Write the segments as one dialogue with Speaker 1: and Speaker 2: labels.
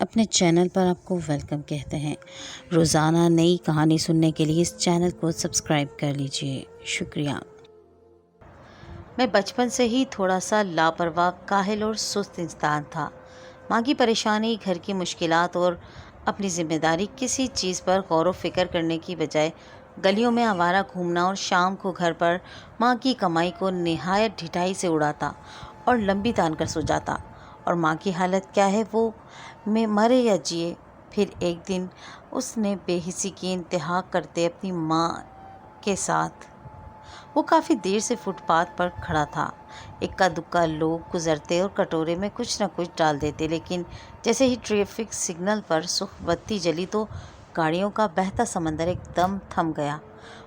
Speaker 1: اپنے چینل پر آپ کو ویلکم کہتے ہیں۔ روزانہ نئی کہانی سننے کے لیے اس چینل کو سبسکرائب کر لیجئے۔ شکریہ۔ میں بچپن سے ہی تھوڑا سا لاپرواہ، کاہل اور سست انسان تھا۔ ماں کی پریشانی، گھر کی مشکلات اور اپنی ذمہ داری، کسی چیز پر غور و فکر کرنے کی بجائے گلیوں میں آوارہ گھومنا اور شام کو گھر پر ماں کی کمائی کو نہایت ڈھٹائی سے اڑاتا اور لمبی تان کر سو جاتا۔ اور ماں کی حالت کیا ہے، وہ میں مرے یا جیے۔ پھر ایک دن اس نے بے حسی کی انتہا کرتے اپنی ماں کے ساتھ، وہ کافی دیر سے فٹ پاتھ پر کھڑا تھا۔ اکا دکا لوگ گزرتے اور کٹورے میں کچھ نہ کچھ ڈال دیتے، لیکن جیسے ہی ٹریفک سگنل پر سرخ بتی جلی تو گاڑیوں کا بہتا سمندر ایک دم تھم گیا۔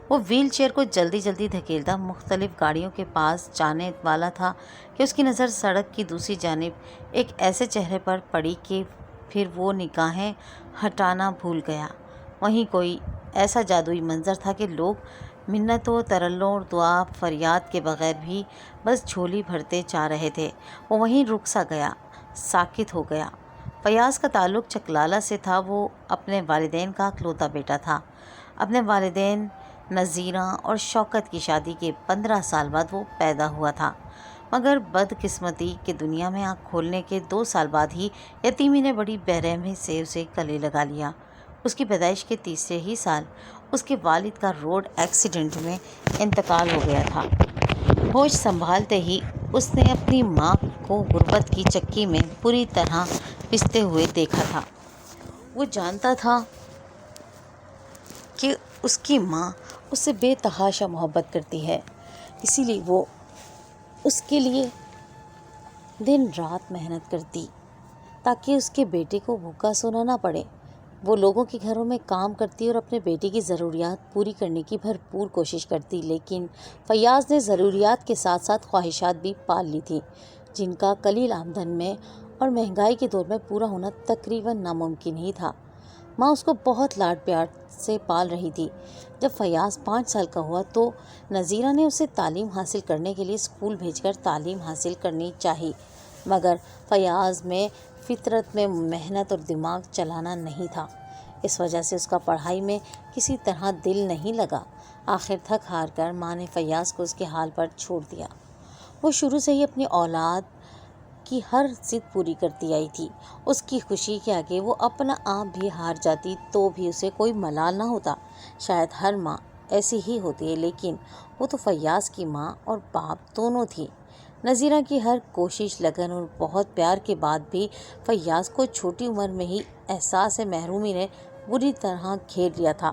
Speaker 1: وہ وہیل چیئر کو جلدی جلدی دھکیلتا مختلف گاڑیوں کے پاس جانے والا تھا کہ اس کی نظر سڑک کی دوسری جانب ایک ایسے چہرے پر پڑی کہ پھر وہ نگاہیں ہٹانا بھول گیا۔ وہیں کوئی ایسا جادوئی منظر تھا کہ لوگ منتوں، ترلوں اور دعا فریاد کے بغیر بھی بس جھولی بھرتے جا رہے تھے۔ وہ وہیں رک سا گیا، ساکت ہو گیا۔ فیاض کا تعلق چکلالہ سے تھا۔ وہ اپنے والدین کا اکلوتا بیٹا تھا۔ اپنے والدین نذیرہ اور شوکت کی شادی کے 15 سال بعد وہ پیدا ہوا تھا، مگر بدقسمتی کہ دنیا میں آنکھ کھولنے کے 2 سال بعد ہی یتیمی نے بڑی بے رحمی سے اسے گلے لگا لیا۔ اس کی پیدائش کے تیسرے ہی سال اس کے والد کا روڈ ایکسیڈنٹ میں انتقال ہو گیا تھا۔ ہوش سنبھالتے ہی اس نے اپنی ماں کو غربت کی چکی میں بری طرح پستے ہوئے دیکھا تھا۔ وہ جانتا تھا کہ اس کی ماں اس سے بے تحاشا محبت کرتی ہے، اسی لیے وہ اس کے لیے دن رات محنت کرتی تاکہ اس کے بیٹے کو بھوکا سونا نہ پڑے۔ وہ لوگوں کے گھروں میں کام کرتی اور اپنے بیٹے کی ضروریات پوری کرنے کی بھرپور کوشش کرتی، لیکن فیاض نے ضروریات کے ساتھ ساتھ خواہشات بھی پال لی تھیں، جن کا قلیل آمدن میں اور مہنگائی کے دور میں پورا ہونا تقریباً ناممکن ہی تھا۔ ماں اس کو بہت لاڈ پیار سے پال رہی تھی۔ جب فیاض 5 سال کا ہوا تو نذیرہ نے اسے تعلیم حاصل کرنے کے لیے اسکول بھیج کر تعلیم حاصل کرنی چاہی، مگر فیاض میں فطرت میں محنت اور دماغ چلانا نہیں تھا۔ اس وجہ سے اس کا پڑھائی میں کسی طرح دل نہیں لگا۔ آخر تھک ہار کر ماں نے فیاض کو اس کے حال پر چھوڑ دیا۔ وہ شروع سے ہی اپنی اولاد کی ہر ضد پوری کرتی آئی تھی۔ اس کی خوشی کے آگے وہ اپنا آپ بھی ہار جاتی تو بھی اسے کوئی ملال نہ ہوتا۔ شاید ہر ماں ایسی ہی ہوتی ہے، لیکن وہ تو فیاض کی ماں اور باپ دونوں تھی۔ نذیرہ کی ہر کوشش، لگن اور بہت پیار کے بعد بھی فیاض کو چھوٹی عمر میں ہی احساس محرومی نے بری طرح گھیر لیا تھا۔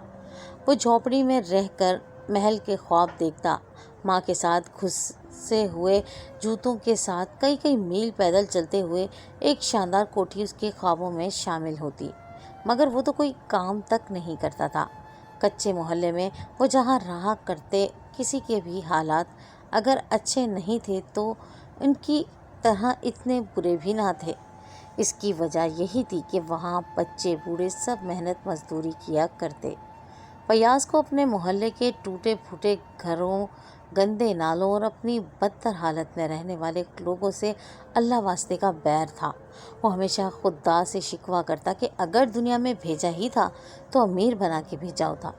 Speaker 1: وہ جھونپڑی میں رہ کر محل کے خواب دیکھتا، ماں کے ساتھ گھسے ہوئے جوتوں کے ساتھ کئی میل پیدل چلتے ہوئے ایک شاندار کوٹھی اس کے خوابوں میں شامل ہوتی، مگر وہ تو کوئی کام تک نہیں کرتا تھا۔ کچے محلے میں وہ جہاں رہا کرتے، کسی کے بھی حالات اگر اچھے نہیں تھے تو ان کی طرح اتنے برے بھی نہ تھے۔ اس کی وجہ یہی تھی کہ وہاں بچے بوڑھے سب محنت مزدوری کیا کرتے۔ فیاض کو اپنے محلے کے ٹوٹے پھوٹے گھروں، گندے نالوں اور اپنی بدتر حالت میں رہنے والے لوگوں سے اللہ واسطے کا بیر تھا۔ وہ ہمیشہ خدا سے شکوہ کرتا کہ اگر دنیا میں بھیجا ہی تھا تو امیر بنا کے بھیجا ہوتا،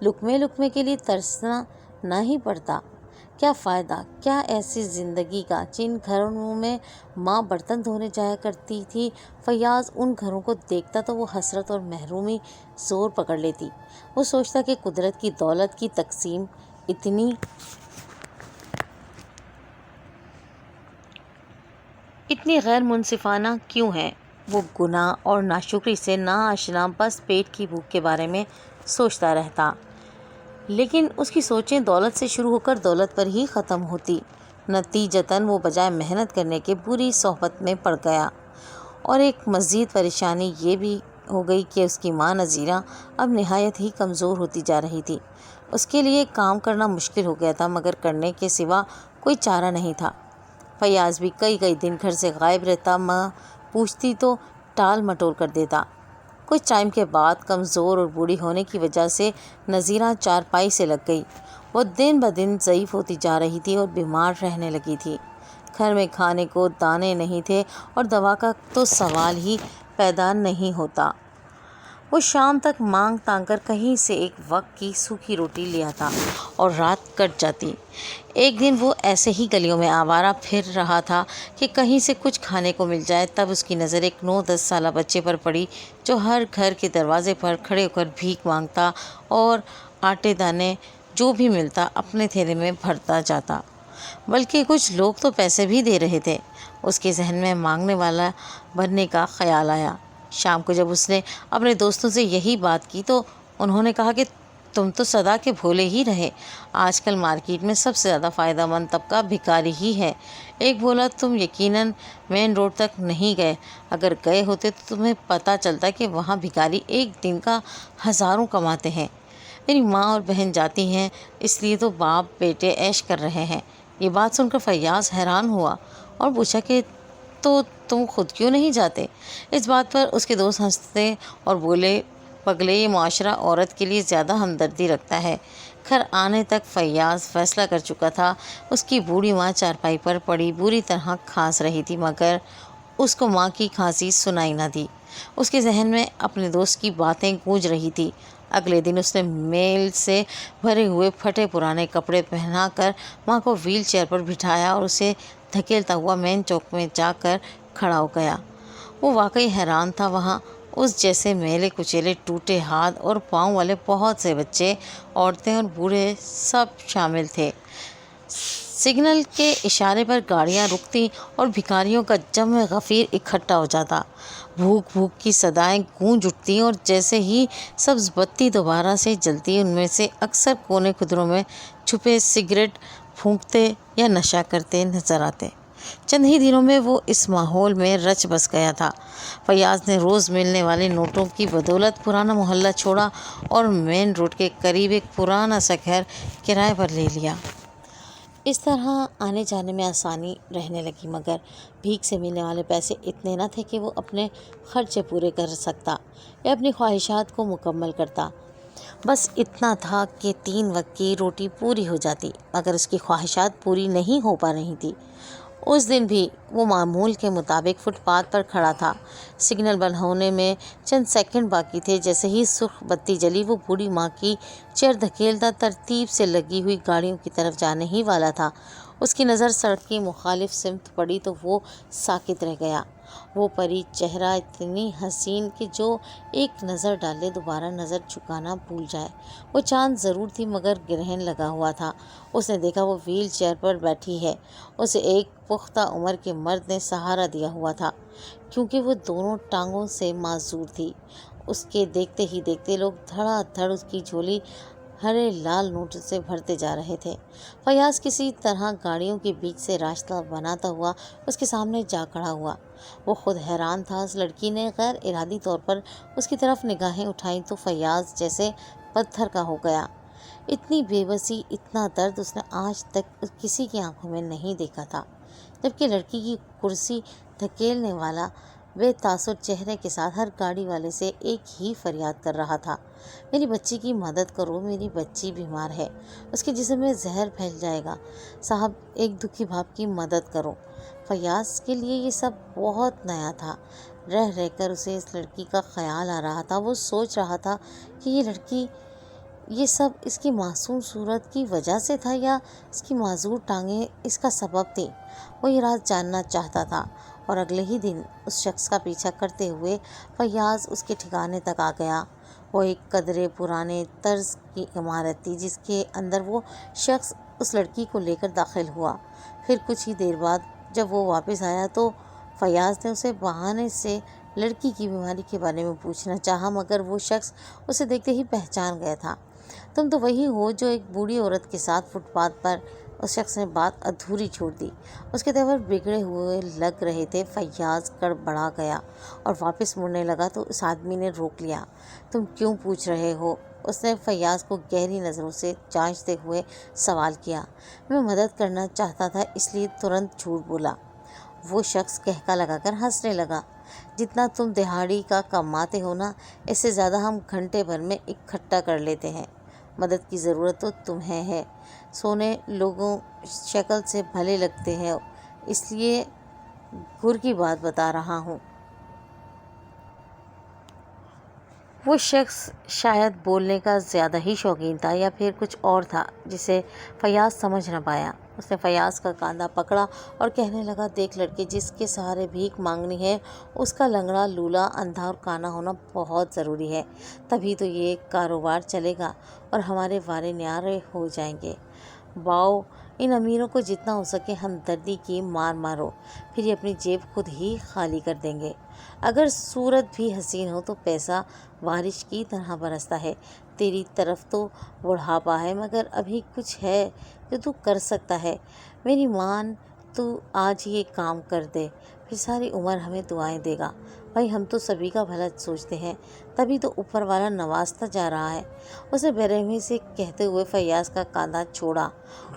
Speaker 1: لقمے کے لیے ترسنا نہ ہی پڑتا۔ کیا فائدہ، کیا ایسی زندگی کا جن گھروں میں ماں برتن دھونے جایا کرتی تھی۔ فیاض ان گھروں کو دیکھتا تو وہ حسرت اور محرومی زور پکڑ لیتی۔ وہ سوچتا کہ قدرت کی دولت کی تقسیم اتنی غیر منصفانہ کیوں ہے۔ وہ گناہ اور ناشکری سے ناآشنا بس پیٹ کی بھوک کے بارے میں سوچتا رہتا، لیکن اس کی سوچیں دولت سے شروع ہو کر دولت پر ہی ختم ہوتی۔ نتیجتاً وہ بجائے محنت کرنے کے بری صحبت میں پڑ گیا۔ اور ایک مزید پریشانی یہ بھی ہو گئی کہ اس کی ماں نذیرہ اب نہایت ہی کمزور ہوتی جا رہی تھی۔ اس کے لیے کام کرنا مشکل ہو گیا تھا، مگر کرنے کے سوا کوئی چارہ نہیں تھا۔ فیاض بھی کئی دن گھر سے غائب رہتا، ماں پوچھتی تو ٹال مٹول کر دیتا۔ کچھ ٹائم کے بعد کمزور اور بوڑھی ہونے کی وجہ سے نذیرہ چارپائی سے لگ گئی۔ وہ دن بدن ضعیف ہوتی جا رہی تھی اور بیمار رہنے لگی تھی۔ گھر میں کھانے کو دانے نہیں تھے اور دوا کا تو سوال ہی پیدا نہیں ہوتا۔ وہ شام تک مانگ تانگ کر کہیں سے ایک وقت کی سوکھی روٹی لے آتا اور رات کٹ جاتی۔ ایک دن وہ ایسے ہی گلیوں میں آوارہ پھر رہا تھا کہ کہیں سے کچھ کھانے کو مل جائے، تب اس کی نظر ایک 9-10 سالہ بچے پر پڑی جو ہر گھر کے دروازے پر کھڑے ہو کر بھیک مانگتا اور آٹے دانے جو بھی ملتا اپنے تھیلے میں بھرتا جاتا، بلکہ کچھ لوگ تو پیسے بھی دے رہے تھے۔ اس کے ذہن میں مانگنے والا بننے کا خیال آیا۔ شام کو جب اس نے اپنے دوستوں سے یہی بات کی تو انہوں نے کہا کہ تم تو سدا کے بھولے ہی رہے، آج کل مارکیٹ میں سب سے زیادہ فائدہ مند طبقہ بھکاری ہی ہے۔ ایک بولا، تم یقیناً مین روڈ تک نہیں گئے، اگر گئے ہوتے تو تمہیں پتہ چلتا کہ وہاں بھکاری ایک دن کا ہزاروں کماتے ہیں۔ میری ماں اور بہن جاتی ہیں، اس لیے تو باپ بیٹے عیش کر رہے ہیں۔ یہ بات سن کر فیاض حیران ہوا اور پوچھا کہ تو تم خود کیوں نہیں جاتے؟ اس بات پر اس کے دوست ہنستے اور بولے، پگلے، یہ معاشرہ عورت کے لیے زیادہ ہمدردی رکھتا ہے۔ گھر آنے تک فیاض فیصلہ کر چکا تھا۔ اس کی بوڑھی ماں چارپائی پر پڑی بری طرح کھانس رہی تھی، مگر اس کو ماں کی کھانسی سنائی نہ دی۔ اس کے ذہن میں اپنے دوست کی باتیں گونج رہی تھی۔ اگلے دن اس نے میل سے بھرے ہوئے پھٹے پرانے کپڑے پہنا کر ماں کو ویل چیئر پر بٹھایا اور اسے دھکیلتا ہوا مین چوک میں جا کر کھڑا ہو گیا۔ وہ واقعی حیران تھا۔ وہاں اس جیسے میلے کچیلے، ٹوٹے ہاتھ اور پاؤں والے بہت سے بچے، عورتیں اور بوڑھے سب شامل تھے۔ سگنل کے اشارے پر گاڑیاں رکتی اور بھکاریوں کا جمع غفیر اکٹھا ہو جاتا۔ بھوک بھوک کی صدائیں گونج اٹھتی اور جیسے ہی سبز بتی دوبارہ سے جلتی، ان میں سے اکثر کونے خدروں میں چھپے سگریٹ پھونکتے یا نشہ کرتے نظر آتے۔ چند ہی دنوں میں وہ اس ماحول میں رچ بس گیا تھا۔ فیاض نے روز ملنے والے نوٹوں کی بدولت پرانا محلہ چھوڑا اور مین روڈ کے قریب ایک پرانا سا گھر کرائے پر لے لیا۔ اس طرح آنے جانے میں آسانی رہنے لگی، مگر بھیک سے ملنے والے پیسے اتنے نہ تھے کہ وہ اپنے خرچے پورے کر سکتا یا اپنی خواہشات کو مکمل کرتا۔ بس اتنا تھا کہ 3 وقت کی روٹی پوری ہو جاتی، مگر اس کی خواہشات پوری نہیں ہو پا رہی تھیں۔ اس دن بھی وہ معمول کے مطابق فٹ پاتھ پر کھڑا تھا۔ سگنل بند ہونے میں چند سیکنڈ باقی تھے۔ جیسے ہی سرخ بتی جلی، وہ بوڑھی ماں کی چیئر دھکیلتا ترتیب سے لگی ہوئی گاڑیوں کی طرف جانے ہی والا تھا۔ اس کی نظر سڑک کی مخالف سمت پڑی تو وہ ساکت رہ گیا۔ وہ پری چہرہ اتنی حسین کہ جو ایک نظر ڈالے دوبارہ نظر جھکانا بھول جائے۔ وہ چاند ضرور تھی، مگر گرہن لگا ہوا تھا۔ اس نے دیکھا وہ ویل چیئر پر بیٹھی ہے۔ اسے ایک پختہ عمر کے مرد نے سہارا دیا ہوا تھا، کیونکہ وہ دونوں ٹانگوں سے معذور تھی۔ اس کے دیکھتے ہی دیکھتے لوگ دھڑا دھڑ اس کی جھولی ہرے لال نوٹ سے بھرتے جا رہے تھے۔ فیاض کسی طرح گاڑیوں کے بیچ سے راستہ بناتا ہوا اس کے سامنے جا کھڑا ہوا۔ وہ خود حیران تھا۔ اس لڑکی نے غیر ارادی طور پر اس کی طرف نگاہیں اٹھائیں تو فیاض جیسے پتھر کا ہو گیا۔ اتنی بے بسی، اتنا درد اس نے آج تک کسی کی آنکھوں میں نہیں دیکھا تھا۔ جبکہ لڑکی کی کرسی دھکیلنے والا بے تاثر چہرے کے ساتھ ہر گاڑی والے سے ایک ہی فریاد کر رہا تھا، میری بچی کی مدد کرو، میری بچی بیمار ہے، اس کے جسم میں زہر پھیل جائے گا، صاحب ایک دکھی باپ کی مدد کرو۔ فیاض کے لیے یہ سب بہت نیا تھا۔ رہ رہ کر اسے اس لڑکی کا خیال آ رہا تھا۔ وہ سوچ رہا تھا کہ یہ لڑکی، یہ سب اس کی معصوم صورت کی وجہ سے تھا یا اس کی معذور ٹانگیں اس کا سبب تھیں۔ وہ یہ راز جاننا چاہتا تھا، اور اگلے ہی دن اس شخص کا پیچھا کرتے ہوئے فیاض اس کے ٹھکانے تک آ گیا۔ وہ ایک قدرے پرانے طرز کی عمارت تھی جس کے اندر وہ شخص اس لڑکی کو لے کر داخل ہوا۔ پھر کچھ ہی دیر بعد جب وہ واپس آیا تو فیاض نے اسے بہانے سے لڑکی کی بیماری کے بارے میں پوچھنا چاہا، مگر وہ شخص اسے دیکھتے ہی پہچان گیا تھا۔ تم تو وہی ہو جو ایک بوڑھی عورت کے ساتھ فٹ پاتھ پر۔ اس شخص نے بات ادھوری چھوڑ دی۔ اس کے تیور بگڑے ہوئے لگ رہے تھے۔ فیاض گڑبڑا گیا اور واپس مڑنے لگا تو اس آدمی نے روک لیا۔ تم کیوں پوچھ رہے ہو؟ اس نے فیاض کو گہری نظروں سے جانچتے ہوئے سوال کیا۔ میں مدد کرنا چاہتا تھا، اس لیے ترنت جھوٹ بولا۔ وہ شخص کہکا لگا کر ہنسنے لگا۔ جتنا تم دہاڑی کا کماتے ہو نا، اس سے زیادہ ہم گھنٹے بھر میں اکٹھا کر لیتے ہیں۔ مدد کی ضرورت تو تمہیں ہے۔ سونے لوگوں شکل سے بھلے لگتے ہیں، اس لیے گر کی بات بتا رہا ہوں۔ وہ شخص شاید بولنے کا زیادہ ہی شوقین تھا یا پھر کچھ اور تھا جسے فیاض سمجھ نہ پایا۔ اس نے فیاض کا کاندھا پکڑا اور کہنے لگا، دیکھ لڑکے، جس کے سہارے بھیک مانگنی ہے اس کا لنگڑا، لولا، اندھا اور کانا ہونا بہت ضروری ہے، تبھی تو یہ کاروبار چلے گا اور ہمارے وارے نیارے ہو جائیں گے۔ باؤ، ان امیروں کو جتنا ہو سکے ہمدردی کی مار مارو، پھر یہ اپنی جیب خود ہی خالی کر دیں گے۔ اگر صورت بھی حسین ہو تو پیسہ بارش کی طرح برستا ہے۔ تیری طرف تو بڑھاپا ہے مگر ابھی کچھ ہے جو تو کر سکتا ہے۔ میری مان، تو آج یہ کام کر دے، پھر ساری عمر ہمیں دعائیں دے گا۔ بھائی، ہم تو سبھی کا بھلا سوچتے ہیں، تبھی تو اوپر والا نوازتا جا رہا ہے۔ اسے بے رحمی سے کہتے ہوئے فیاض کا کاندھا چھوڑا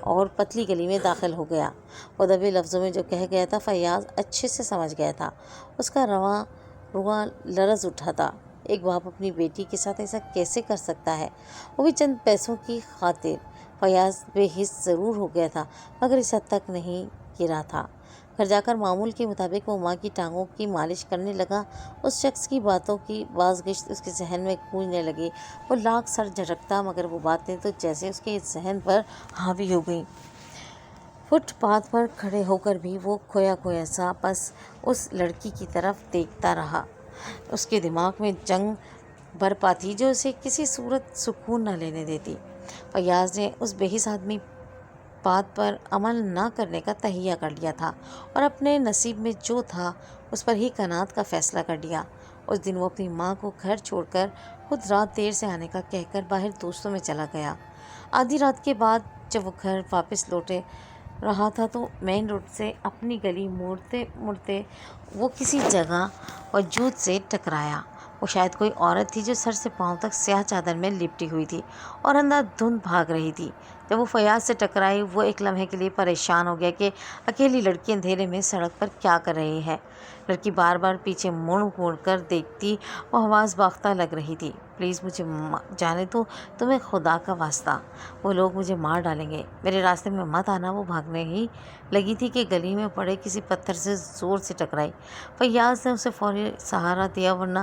Speaker 1: اور پتلی گلی میں داخل ہو گیا۔ وہ دبے لفظوں میں جو کہہ گیا تھا فیاض اچھے سے سمجھ گیا تھا۔ اس کا رواں لرز اٹھا تھا۔ ایک باپ اپنی بیٹی کے ساتھ ایسا کیسے کر سکتا ہے، وہ بھی چند پیسوں کی خاطر؟ فیاض بے حس ضرور ہو گیا تھا مگر اس حد تک نہیں گرا تھا۔ گھر جا کر معمول کے مطابق وہ ماں کی ٹانگوں کی مالش کرنے لگا۔ اس شخص کی باتوں کی بازگشت اس کے ذہن میں گونجنے لگی۔ وہ لاکھ سر جھٹکتا مگر وہ باتیں تو جیسے اس کے ذہن پر حاوی ہو گئیں۔ فٹ پاتھ پر کھڑے ہو کر بھی وہ کھویا کھویا سا بس اس لڑکی کی طرف دیکھتا رہا۔ اس کے دماغ میں جنگ برپا تھی جو اسے کسی صورت سکون نہ لینے دیتی۔ فیاض نے اس بے حس آدمی بات پر عمل نہ کرنے کا تہیہ کر لیا تھا اور اپنے نصیب میں جو تھا اس پر ہی قناعت کا فیصلہ کر لیا۔ اس دن وہ اپنی ماں کو گھر چھوڑ کر خود رات دیر سے آنے کا کہہ کر باہر دوستوں میں چلا گیا۔ آدھی رات کے بعد جب وہ گھر واپس لوٹے رہا تھا تو مین روڈ سے اپنی گلی موڑتے موڑتے وہ کسی جگہ وجود سے ٹکرایا۔ وہ شاید کوئی عورت تھی جو سر سے پاؤں تک سیاہ چادر میں لپٹی ہوئی تھی اور اندھا دھند بھاگ رہی تھی۔ جب وہ فیاض سے ٹکرائی وہ ایک لمحے کے لیے پریشان ہو گیا کہ اکیلی لڑکی اندھیرے میں سڑک پر کیا کر رہی ہے۔ لڑکی بار بار پیچھے مڑ مڑ کر دیکھتی، وہ حواس باختہ لگ رہی تھی۔ پلیز مجھے جانے دو، تمہیں خدا کا واسطہ، وہ لوگ مجھے مار ڈالیں گے، میرے راستے میں مت آنا۔ وہ بھاگنے ہی لگی تھی کہ گلی میں پڑے کسی پتھر سے زور سے ٹکرائی۔ فیاض نے اسے فوری سہارا دیا ورنہ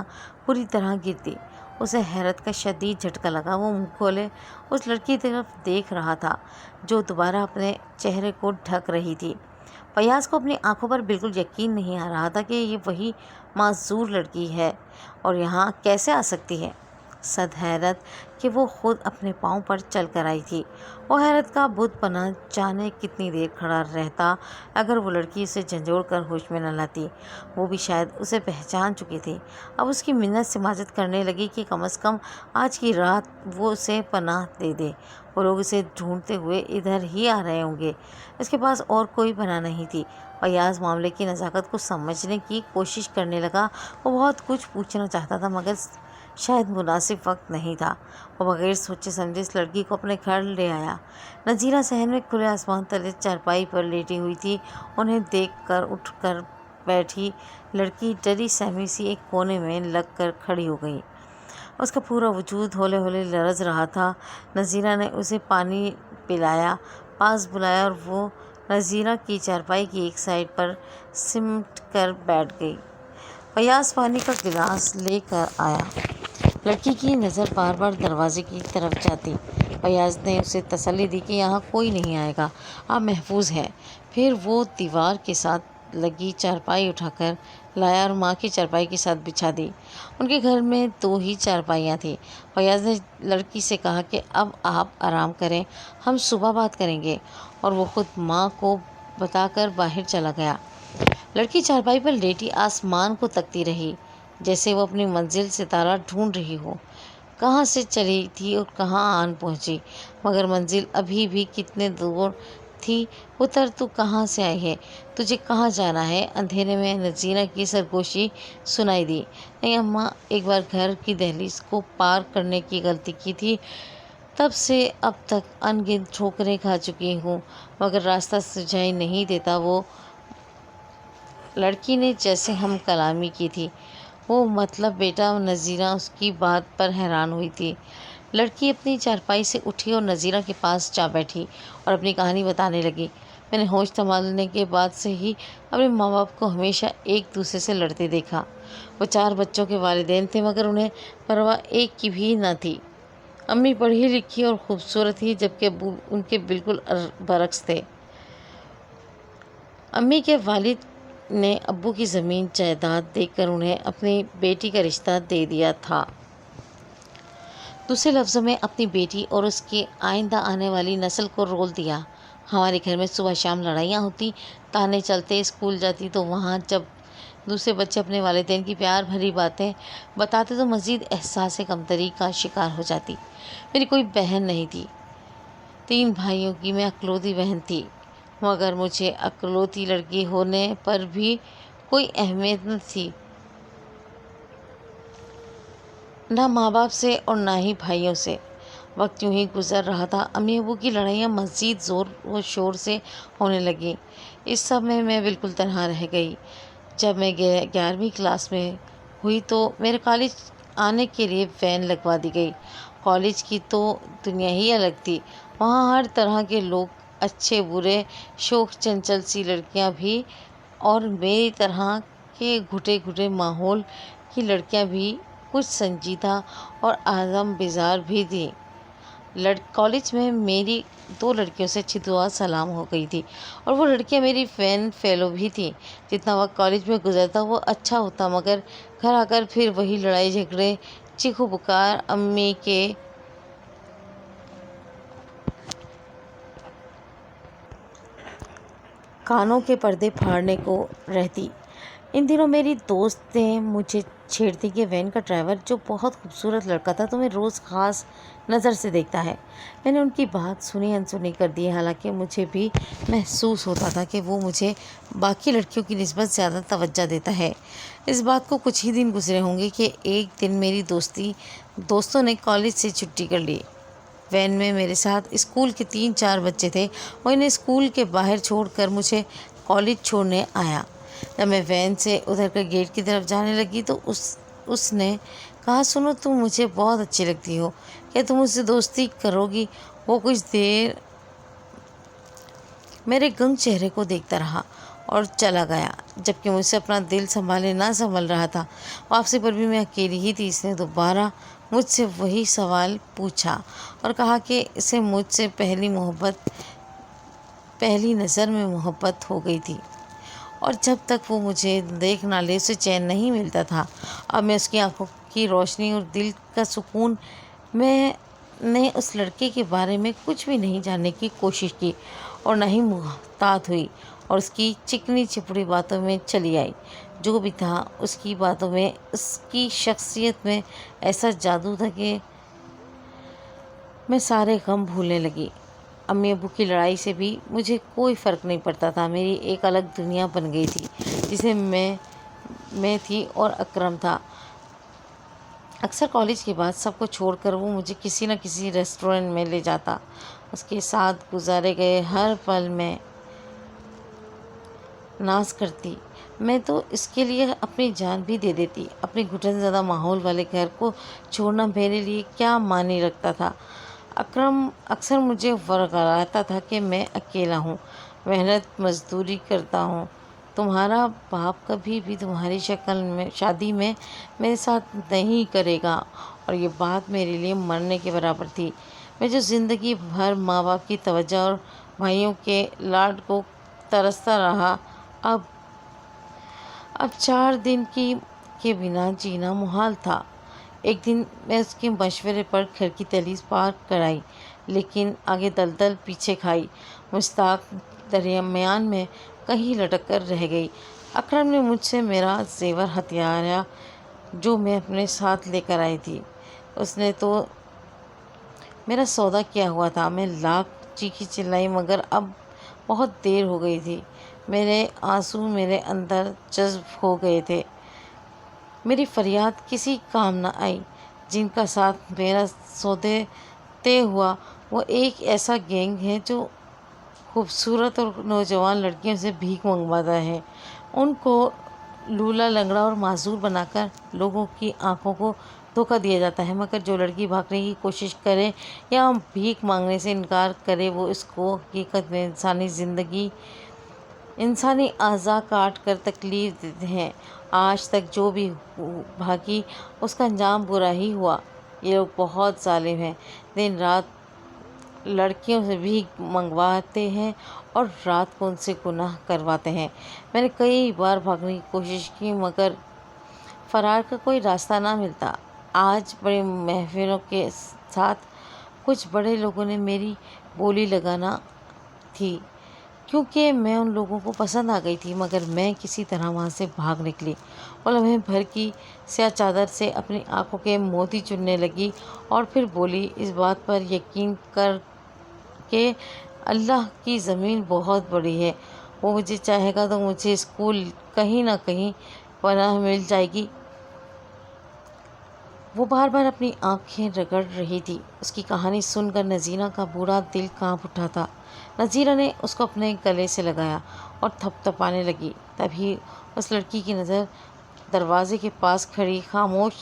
Speaker 1: پوری طرح گرتی۔ اسے حیرت کا شدید جھٹکا لگا۔ وہ منہ کھولے اس لڑکی کی طرف دیکھ رہا تھا جو دوبارہ اپنے چہرے کو ڈھک رہی تھی۔ فیاض کو اپنی آنکھوں پر بالکل یقین نہیں آ رہا تھا کہ یہ وہی معذور لڑکی ہے اور یہاں کیسے آ سکتی ہے۔ صد حیرت کہ وہ خود اپنے پاؤں پر چل کر آئی تھی۔ وہ حیرت کا بت بنا جانے کتنی دیر کھڑا رہتا اگر وہ لڑکی اسے جھنجھوڑ کر ہوش میں نہ لاتی۔ وہ بھی شاید اسے پہچان چکی تھی۔ اب اس کی منت سماجت کرنے لگی کہ کم از کم آج کی رات وہ اسے پناہ دے دے۔ وہ لوگ اسے ڈھونڈتے ہوئے ادھر ہی آ رہے ہوں گے۔ اس کے پاس اور کوئی پناہ نہیں تھی۔ فیاض معاملے کی نزاکت کو سمجھنے کی کوشش کرنے لگا۔ وہ بہت کچھ پوچھنا چاہتا تھا مگر شاید مناسب وقت نہیں تھا۔ وہ بغیر سوچے سمجھے اس لڑکی کو اپنے گھر لے آیا۔ نذیرہ صحن میں کھلے آسمان تلے چارپائی پر لیٹی ہوئی تھی۔ انہیں دیکھ کر اٹھ کر بیٹھی لڑکی ڈری سہمی سی ایک کونے میں لگ کر کھڑی ہو گئی۔ اس کا پورا وجود ہولے ہولے لرز رہا تھا۔ نذیرہ نے اسے پانی پلایا، پاس بلایا اور وہ نذیرہ کی چارپائی کی ایک سائڈ پر سمٹ کر بیٹھ گئی۔ فیاض پانی کا گلاس لے کر آیا۔ لڑکی کی نظر بار بار دروازے کی طرف جاتی۔ فیاض نے اسے تسلی دی کہ یہاں کوئی نہیں آئے گا، آپ محفوظ ہیں۔ پھر وہ دیوار کے ساتھ لگی چارپائی اٹھا کر لایا اور ماں کی چارپائی کے ساتھ بچھا دی۔ ان کے گھر میں 2 ہی چارپائیاں تھیں۔ فیاض نے لڑکی سے کہا کہ اب آپ آرام کریں، ہم صبح بات کریں گے، اور وہ خود ماں کو بتا کر باہر چلا گیا۔ لڑکی چارپائی پر لیٹی آسمان کو تکتی رہی جیسے وہ اپنی منزل ستارہ ڈھونڈ رہی ہو۔ کہاں سے چلی تھی اور کہاں آن پہنچی، مگر منزل ابھی بھی کتنے دور تھی۔ اتر تو کہاں سے آئی ہے، تجھے کہاں جانا ہے؟ اندھیرے میں نذیرہ کی سرگوشی سنائی دی۔ نہیں اماں، ایک بار گھر کی دہلیز کو پار کرنے کی غلطی کی تھی، تب سے اب تک ان گنت ٹھوکریں کھا چکی ہوں مگر راستہ سجائی نہیں دیتا۔ وہ لڑکی نے جیسے ہم کلامی کی تھی۔ وہ مطلب بیٹا؟ نذیرہ اس کی بات پر حیران ہوئی تھی۔ لڑکی اپنی چارپائی سے اٹھی اور نذیرہ کے پاس جا بیٹھی اور اپنی کہانی بتانے لگی۔ میں نے ہوش سنبھالنے کے بعد سے ہی اپنے ماں باپ کو ہمیشہ ایک دوسرے سے لڑتے دیکھا۔ وہ 4 بچوں کے والدین تھے مگر انہیں پرواہ ایک کی بھی نہ تھی۔ امی پڑھی لکھی اور خوبصورت تھی جبکہ ابو ان کے بالکل برعکس تھے۔ امی کے والد نے ابو کی زمین جائیداد دیکھ کر انہیں اپنی بیٹی کا رشتہ دے دیا تھا۔ دوسرے لفظوں میں اپنی بیٹی اور اس کی آئندہ آنے والی نسل کو رول دیا۔ ہمارے گھر میں صبح شام لڑائیاں ہوتی، تانے چلتے۔ اسکول جاتی تو وہاں جب دوسرے بچے اپنے والدین کی پیار بھری باتیں بتاتے تو مزید احساس کمتری کا شکار ہو جاتی۔ میری کوئی بہن نہیں تھی۔ 3 بھائیوں کی میں اکلوتی بہن تھی، مگر مجھے اکلوتی لڑکی ہونے پر بھی کوئی اہمیت نہ تھی، نہ ماں باپ سے اور نہ ہی بھائیوں سے۔ وقت یوں ہی گزر رہا تھا۔ امی ابو کی لڑائیاں مزید زور و شور سے ہونے لگیں۔ اس سب میں بالکل تنہا رہ گئی۔ جب میں 11ویں کلاس میں ہوئی تو میرے کالج آنے کے لیے وین لگوا دی گئی۔ کالج کی تو دنیا ہی الگ تھی۔ وہاں ہر طرح کے لوگ، اچھے برے، شوخ چنچل سی لڑکیاں بھی اور میری طرح کے گھٹے گھٹے ماحول کی لڑکیاں بھی، کچھ سنجیدہ اور عزم بیزار بھی تھیں۔ کالج میں میری 2 لڑکیوں سے اچھی دعا سلام ہو گئی تھی اور وہ لڑکیاں میری وین فیلو بھی تھیں۔ جتنا وقت کالج میں گزرتا وہ اچھا ہوتا، مگر گھر آ کر پھر وہی لڑائی جھگڑے، چیخو پکار، امی کے کانوں کے پردے پھاڑنے کو رہتی۔ ان دنوں میری دوست نے مجھے چھیڑ دی کہ وین کا ڈرائیور جو بہت خوبصورت لڑکا تھا تمہیں روز خاص نظر سے دیکھتا ہے۔ میں نے ان کی بات سنی انسنی کر دی، حالانکہ مجھے بھی محسوس ہوتا تھا کہ وہ مجھے باقی لڑکیوں کی نسبت زیادہ توجہ دیتا ہے۔ اس بات کو کچھ ہی دن گزرے ہوں گے کہ ایک دن میری دوستوں نے کالج سے چھٹی کر لی۔ وین میں میرے ساتھ اسکول کے 3-4 بچے تھے۔ وہ انہیں اسکول کے باہر چھوڑ کر مجھے کالج چھوڑنے آیا۔ جب میں وین سے اتر کر گیٹ کی طرف جانے لگی تو اس نے کہا، سنو، تم مجھے بہت اچھی لگتی ہو، کیا تم مجھ سے دوستی کرو گی؟ وہ کچھ دیر میرے گنگ چہرے کو دیکھتا رہا اور چلا گیا، جبکہ مجھ سے اپنا دل سنبھالے نہ سنبھل رہا تھا۔ واپسی پر بھی میں اکیلی ہی تھی۔ اس نے دوبارہ مجھ سے وہی سوال پوچھا اور کہا کہ اسے مجھ سے پہلی نظر میں محبت ہو گئی تھی، اور جب تک وہ مجھے دیکھ نہ لے اسے چین نہیں ملتا تھا۔ اب میں اس کی آنکھوں کی روشنی اور دل کا سکون، میں نے اس لڑکے کے بارے میں کچھ بھی نہیں جاننے کی کوشش کی اور نہ ہی محتاط ہوئی، اور اس کی چکنی چپڑی باتوں میں چلی آئی۔ جو بھی تھا، اس کی باتوں میں، اس کی شخصیت میں ایسا جادو تھا کہ میں سارے غم بھولنے لگی۔ امی ابو کی لڑائی سے بھی مجھے کوئی فرق نہیں پڑتا تھا۔ میری ایک الگ دنیا بن گئی تھی جس میں تھی اور اکرم تھا۔ اکثر کالج کے بعد سب کو چھوڑ کر وہ مجھے کسی نہ کسی ریسٹورینٹ میں لے جاتا۔ اس کے ساتھ گزارے گئے ہر پل میں ناز کرتی۔ میں تو اس کے لیے اپنی جان بھی دے دیتی۔ اپنے گھٹن زدہ ماحول والے گھر کو چھوڑنا میرے لیے کیا معنی رکھتا تھا؟ اکرم اکثر مجھے ورگلاتا تھا کہ میں اکیلا ہوں، محنت مزدوری کرتا ہوں، تمہارا باپ کبھی بھی تمہاری شادی میں میرے ساتھ نہیں کرے گا، اور یہ بات میرے لیے مرنے کے برابر تھی۔ میں جو زندگی بھر ماں باپ کی توجہ اور بھائیوں کے لاڈ کو ترستا رہا، اب 4 دن کے بنا جینا محال تھا۔ ایک دن میں اس کے مشورے پر گھر کی دہلیز پار کر آئی، لیکن آگے دلدل پیچھے کھائی۔ مشتاق درمیان میں کہیں لٹک کر رہ گئی۔ اکرم نے مجھ سے میرا زیور ہتھیایا جو میں اپنے ساتھ لے کر آئی تھی۔ اس نے تو میرا سودا کیا ہوا تھا۔ میں لاکھ چیخی چلائی مگر اب بہت دیر ہو گئی تھی۔ میرے آنسو میرے اندر جذب ہو گئے تھے۔ میری فریاد کسی کام نہ آئی۔ جن کا ساتھ میرا سودے طے ہوا وہ ایک ایسا گینگ ہے جو خوبصورت اور نوجوان لڑکیوں سے بھیک منگواتا ہے، ان کو لولا لنگڑا اور معذور بنا کر لوگوں کی آنکھوں کو دھوکہ دیا جاتا ہے، مگر جو لڑکی بھاگنے کی کوشش کرے یا بھیک مانگنے سے انکار کرے وہ اس کو حقیقت میں انسانی اعضاء کاٹ کر تکلیف دیتے ہیں۔ آج تک جو بھی بھاگی اس کا انجام برا ہی ہوا۔ یہ لوگ بہت ظالم ہیں، دن رات لڑکیوں سے بھیک منگواتے ہیں اور رات کو ان سے گناہ کرواتے ہیں۔ میں نے کئی بار بھاگنے کی کوشش کی مگر فرار کا کوئی راستہ نہ ملتا۔ آج بڑے محفلوں کے ساتھ کچھ بڑے لوگوں نے میری بولی لگانا تھی کیونکہ میں ان لوگوں کو پسند آ گئی تھی، مگر میں کسی طرح وہاں سے بھاگ نکلی اور لمحے بھر کی سیاہ چادر سے اپنی آنکھوں کے موتی چننے لگی اور پھر بولی، اس بات پر یقین کر کہ اللہ کی زمین بہت بڑی ہے، وہ مجھے چاہے گا تو مجھے اسکول کہیں نہ کہیں پناہ مل جائے گی۔ وہ بار بار اپنی آنکھیں رگڑ رہی تھی۔ اس کی کہانی سن کر نذیرہ کا بوڑھا دل کانپ اٹھا تھا۔ نذیرہ نے اس کو اپنے گلے سے لگایا اور تھپ تھپانے لگی۔ تبھی اس لڑکی کی نظر دروازے کے پاس کھڑی خاموش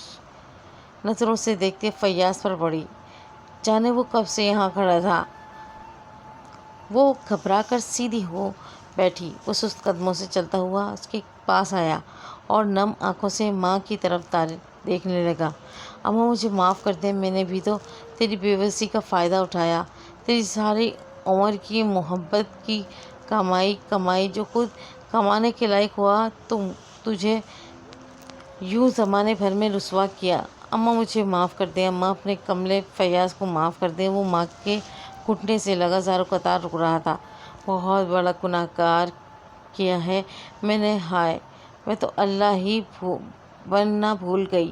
Speaker 1: نظروں سے دیکھتے فیاض پر پڑی۔ جانے وہ کب سے یہاں کھڑا تھا۔ وہ گھبرا کر سیدھی ہو بیٹھی۔ وہ سست قدموں سے چلتا ہوا اس کے پاس آیا اور نم آنکھوں سے ماں کی طرف دیکھنے لگا۔ اماں مجھے معاف کر دیں، میں نے بھی تو تیری بے بسی کا فائدہ اٹھایا، تیری ساری عمر کی محبت کی کمائی جو خود کمانے کے لائق ہوا تجھے یوں زمانے بھر میں رسوا کیا۔ اماں مجھے معاف کر دیں، اماں اپنے کملے فیاض کو معاف کر دیں۔ وہ ماں کے گھٹنے سے لگا زاروں قطار رک رہا تھا۔ بہت بڑا گناہ کار کیا ہے میں نے، ہائے میں تو اللہ ہی بننا بھول گئی۔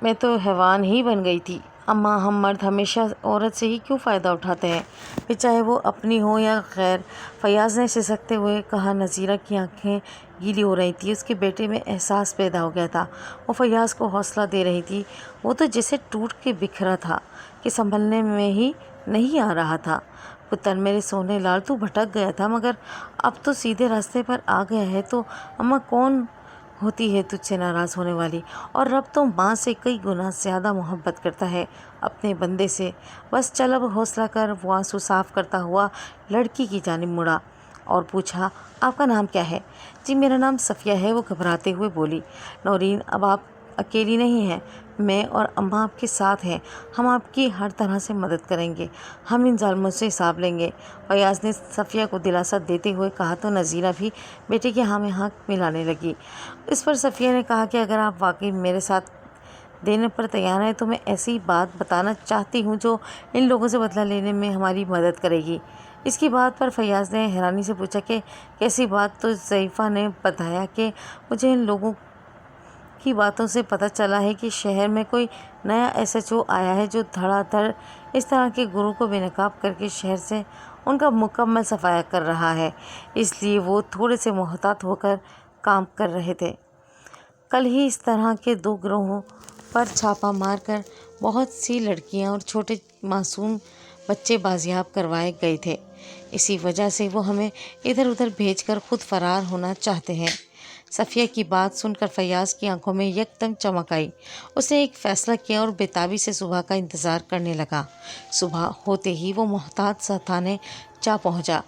Speaker 1: میں تو حیوان ہی بن گئی تھی۔ اماں ہم مرد ہمیشہ عورت سے ہی کیوں فائدہ اٹھاتے ہیں، پھر چاہے وہ اپنی ہو یا غیر؟ فیاض نے سسکتے ہوئے کہا۔ نذیرہ کی آنکھیں گیلی ہو رہی تھیں۔ اس کے بیٹے میں احساس پیدا ہو گیا تھا۔ وہ فیاض کو حوصلہ دے رہی تھی۔ وہ تو جیسے ٹوٹ کے بکھرا تھا کہ سنبھلنے میں ہی نہیں آ رہا تھا۔ پتر میرے سونے لال، تو بھٹک گیا تھا مگر اب تو سیدھے راستے پر آ گیا ہے۔ تو اماں کون ہوتی ہے تجھ سے ناراض ہونے والی؟ اور رب تو ماں سے کئی گنا زیادہ محبت کرتا ہے اپنے بندے سے۔ بس چل اب حوصلہ کر۔ وہ آنسو صاف کرتا ہوا لڑکی کی جانب مڑا اور پوچھا، آپ کا نام کیا ہے؟ جی میرا نام صفیہ ہے، وہ گھبراتے ہوئے بولی۔ نورین اب آپ اکیلی نہیں ہیں، میں اور اماں آپ کے ساتھ ہیں، ہم آپ کی ہر طرح سے مدد کریں گے، ہم ان ظالموں سے حساب لیں گے، فیاض نے صفیہ کو دلاسا دیتے ہوئے کہا تو نذیرہ بھی بیٹے کے ہاں میں ہاں ملانے لگی۔ اس پر صفیہ نے کہا کہ اگر آپ واقعی میرے ساتھ دینے پر تیار ہیں تو میں ایسی بات بتانا چاہتی ہوں جو ان لوگوں سے بدلہ لینے میں ہماری مدد کرے گی۔ اس کی بات پر فیاض نے حیرانی سے پوچھا کہ کیسی بات؟ تو ضعیفہ نے بتایا کہ مجھے ان لوگوں کی باتوں سے پتہ چلا ہے کہ شہر میں کوئی نیا ایس ایچ او آیا ہے جو دھڑا دھڑ اس طرح کے گروہ کو بے نقاب کر کے شہر سے ان کا مکمل صفایا کر رہا ہے، اس لیے وہ تھوڑے سے محتاط ہو کر کام کر رہے تھے۔ کل ہی اس طرح کے 2 گروہوں پر چھاپہ مار کر بہت سی لڑکیاں اور چھوٹے معصوم بچے بازیاب کروائے گئے تھے، اسی وجہ سے وہ ہمیں ادھر ادھر بھیج کر خود فرار ہونا چاہتے ہیں۔ صفیہ کی بات سن کر فیاض کی آنکھوں میں یکدم چمک آئی۔ اس نے ایک فیصلہ کیا اور بےتابی سے صبح کا انتظار کرنے لگا۔ صبح ہوتے ہی وہ محتاط سا تھانے جا پہنچا۔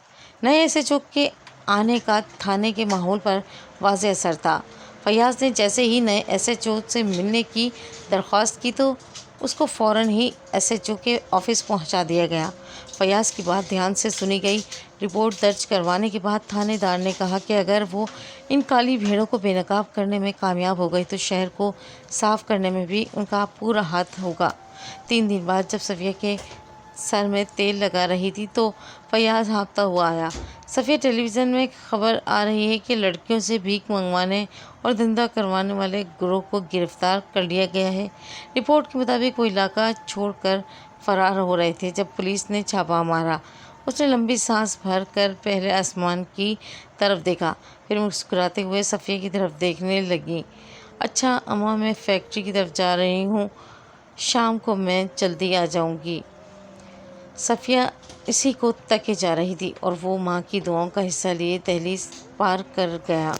Speaker 1: نئے ایس ایچ او کے آنے کا تھانے کے ماحول پر واضح اثر تھا۔ فیاض نے جیسے ہی نئے ایس ایچ او سے ملنے کی درخواست کی تو اس کو فوراً ہی ایس ایچ او کے آفس پہنچا دیا گیا۔ فیاض کی بات دھیان سے سنی گئی۔ رپورٹ درج کروانے کے بعد تھانے دار نے کہا کہ اگر وہ ان کالی بھیڑوں کو بے نقاب کرنے میں کامیاب ہو گئی تو شہر کو صاف کرنے میں بھی ان کا پورا ہاتھ ہوگا۔ 3 دن بعد جب صفیہ کے سر میں تیل لگا رہی تھی تو فیاض ہانپتا ہوا آیا۔ صفیہ ٹیلی ویژن میں خبر آ رہی ہے کہ لڑکیوں سے بھیک منگوانے اور دھندا کروانے والے گروہ کو گرفتار کر لیا گیا ہے۔ رپورٹ کے مطابق وہ علاقہ چھوڑ کر فرار ہو رہے تھے جب پولیس نے چھاپہ مارا۔ اس نے لمبی سانس بھر کر پہلے آسمان کی طرف دیکھا، پھر مسکراتے ہوئے صفیہ کی طرف دیکھنے لگی۔ اچھا اماں، میں فیکٹری کی طرف جا رہی ہوں، شام کو میں جلدی آ جاؤں گی۔ صفیہ اسی کو تکے جا رہی تھی اور وہ ماں کی دعاؤں کا حصہ لیے دہلیز پار کر گیا۔